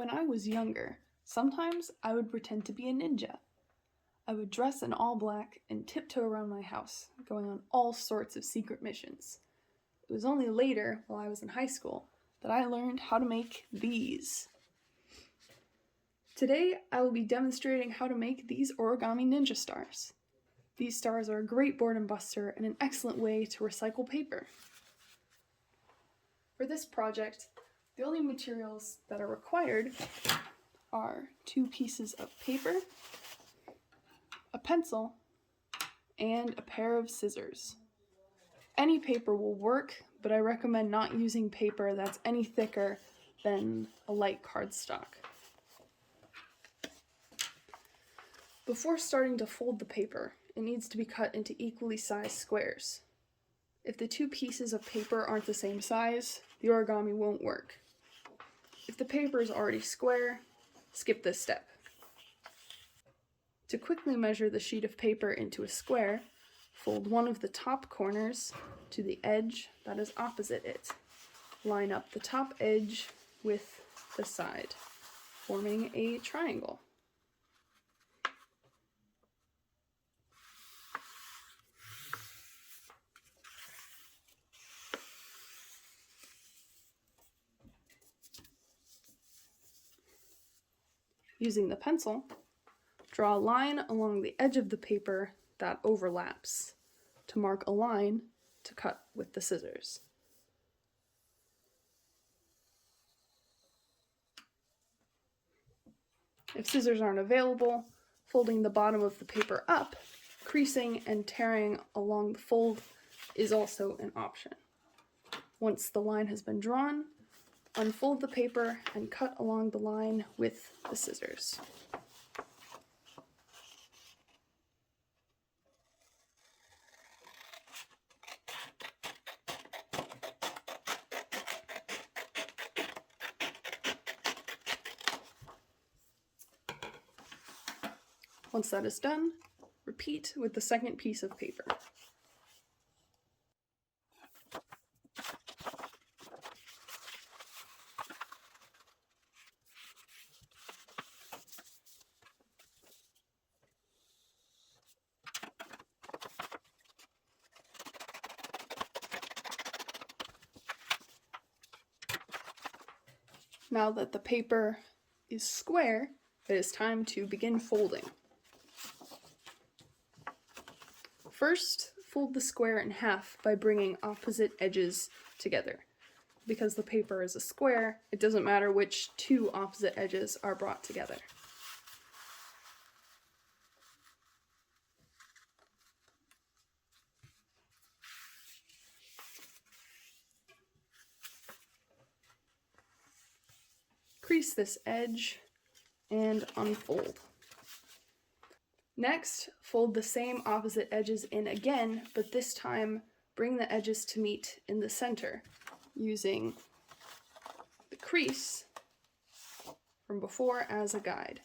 When I was younger, sometimes I would pretend to be a ninja. I would dress in all black and tiptoe around my house, going on all sorts of secret missions. It was only later, while I was in high school, that I learned how to make these. Today, I will be demonstrating how to make these origami ninja stars. These stars are a great boredom buster and an excellent way to recycle paper. For this project, the only materials that are required are 2 pieces of paper, a pencil, and a pair of scissors. Any paper will work, but I recommend not using paper that's any thicker than a light cardstock. Before starting to fold the paper, it needs to be cut into equally sized squares. If the 2 pieces of paper aren't the same size, the origami won't work. If the paper is already square, skip this step. To quickly measure the sheet of paper into a square, fold one of the top corners to the edge that is opposite it. Line up the top edge with the side, forming a triangle. Using the pencil, draw a line along the edge of the paper that overlaps to mark a line to cut with the scissors. If scissors aren't available, folding the bottom of the paper up, creasing and tearing along the fold is also an option. Once the line has been drawn, unfold the paper and cut along the line with the scissors. Once that is done, repeat with the second piece of paper. Now that the paper is square, it is time to begin folding. First, fold the square in half by bringing opposite edges together. Because the paper is a square, it doesn't matter which 2 opposite edges are brought together. Crease this edge and unfold. Next, fold the same opposite edges in again, but this time bring the edges to meet in the center using the crease from before as a guide.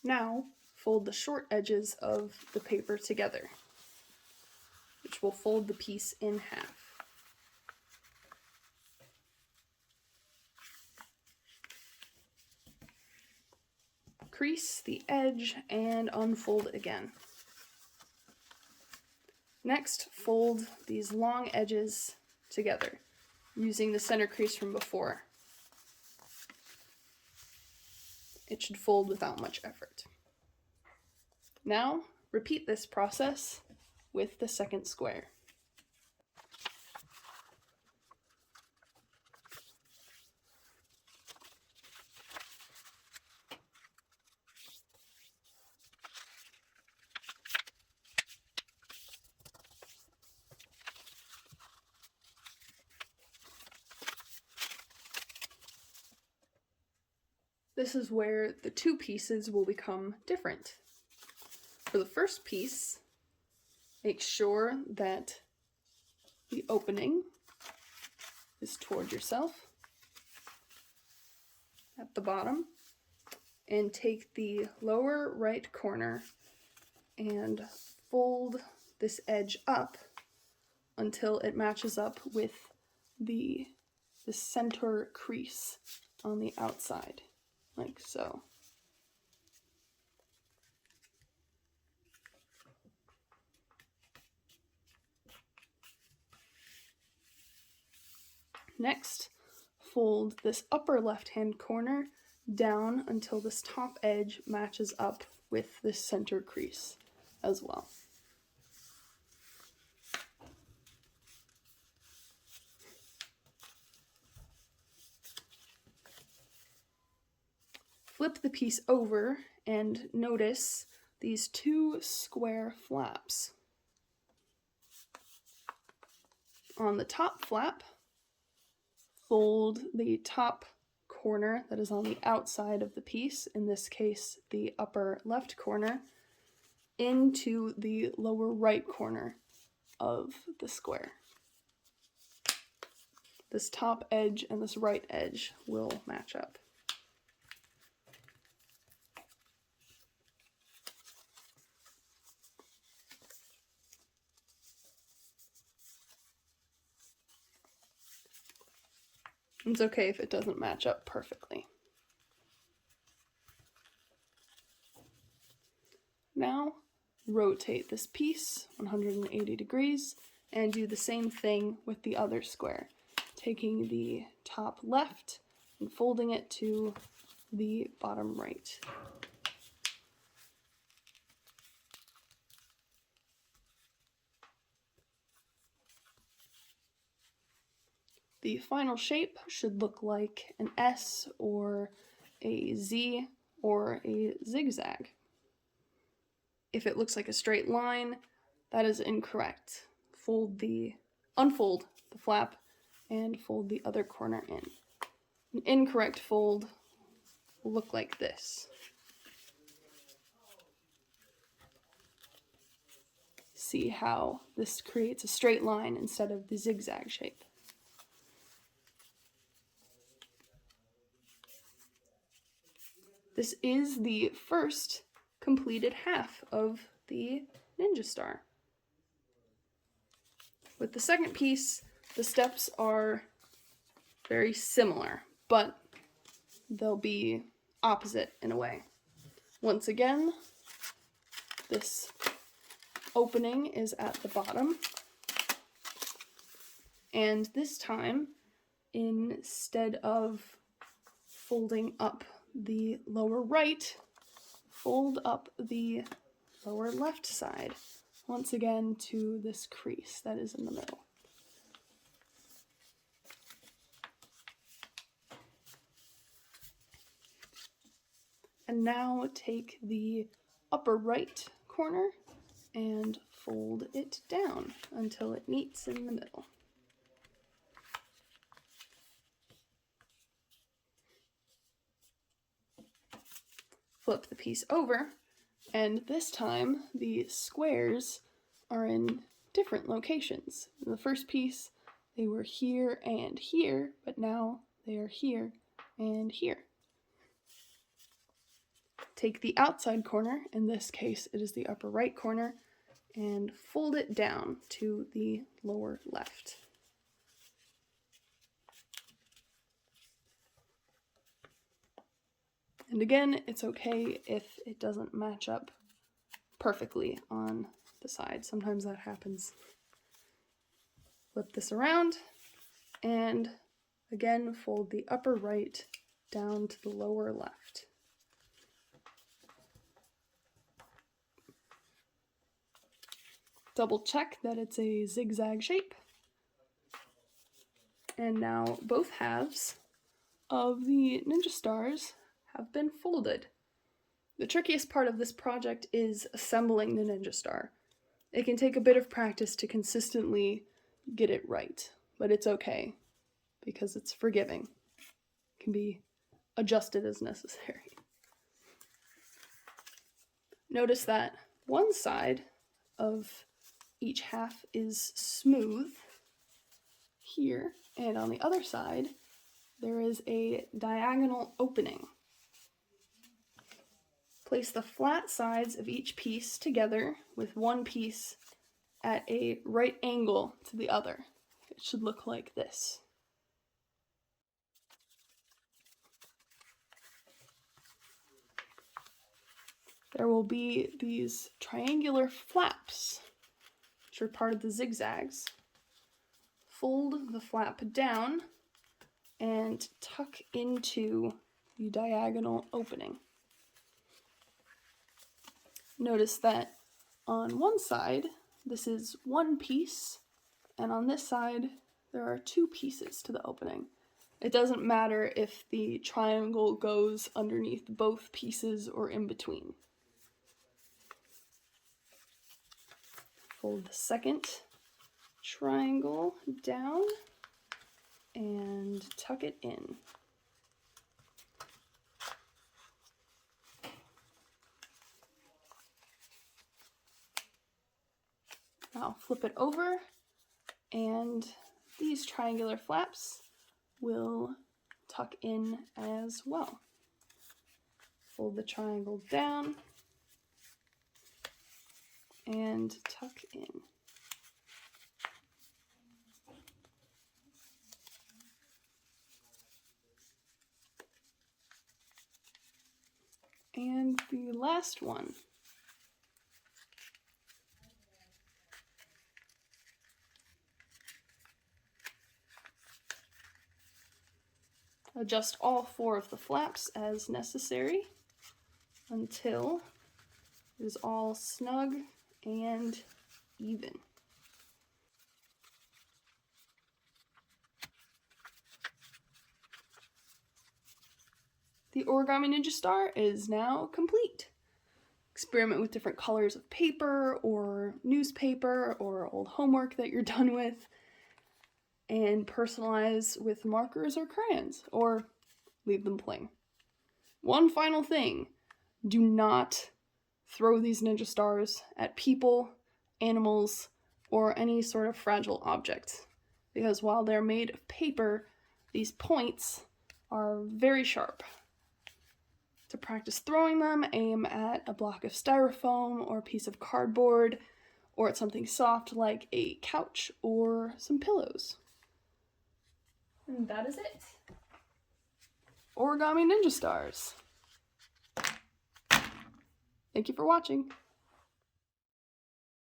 Now, fold the short edges of the paper together, which will fold the piece in half. Crease the edge and unfold again. Next, fold these long edges together, using the center crease from before. It should fold without much effort. Now, repeat this process with the second square. This is where the 2 pieces will become different. For the first piece, Make sure that the opening is toward yourself at the bottom, and take the lower right corner and fold this edge up until it matches up with the center crease on the outside, like so. Next, fold this upper left-hand corner down until this top edge matches up with this center crease as well. Flip the piece over and notice these two square flaps. On the top flap, fold the top corner that is on the outside of the piece, in this case the upper left corner, into the lower right corner of the square. This top edge and this right edge will match up. It's okay if it doesn't match up perfectly. Now, rotate this piece 180 degrees and do the same thing with the other square, taking the top left and folding it to the bottom right. The final shape should look like an S or a Z or a zigzag. If it looks like a straight line, that is incorrect. Unfold the flap and fold the other corner in. An incorrect fold will look like this. See how this creates a straight line instead of the zigzag shape. This is the first completed half of the ninja star. With the second piece, the steps are very similar, but they'll be opposite in a way. Once again, this opening is at the bottom, and this time, instead of folding up the lower right, fold up the lower left side, once again to this crease that is in the middle. And now take the upper right corner and fold it down until it meets in the middle. Flip the piece over, and this time the squares are in different locations. In the first piece, they were here and here, but now they are here and here. Take the outside corner, in this case it is the upper right corner, and fold it down to the lower left. And again, it's okay if it doesn't match up perfectly on the side. Sometimes that happens. Flip this around, and again, fold the upper right down to the lower left. Double check that it's a zigzag shape. And now both halves of the ninja stars have been folded. The trickiest part of this project is assembling the ninja star. It can take a bit of practice to consistently get it right, but it's okay because it's forgiving. It can be adjusted as necessary. Notice that one side of each half is smooth here, and on the other side there is a diagonal opening. Place the flat sides of each piece together with one piece at a right angle to the other. It should look like this. There will be these triangular flaps, which are part of the zigzags. Fold the flap down and tuck into the diagonal opening. Notice that on one side, this is one piece, and on this side, there are two pieces to the opening. It doesn't matter if the triangle goes underneath both pieces or in between. Fold the second triangle down and tuck it in. Now flip it over, and these triangular flaps will tuck in as well. Fold the triangle down and tuck in. And the last one. Adjust all four of the flaps as necessary until it is all snug and even. The Origami Ninja Star is now complete. Experiment with different colors of paper or newspaper or old homework that you're done with, and personalize with markers or crayons, or leave them plain. One final thing, do not throw these ninja stars at people, animals, or any sort of fragile object, because while they're made of paper, these points are very sharp. To practice throwing them, aim at a block of styrofoam or a piece of cardboard, or at something soft like a couch or some pillows. And that is it. Origami Ninja Stars. Thank you for watching.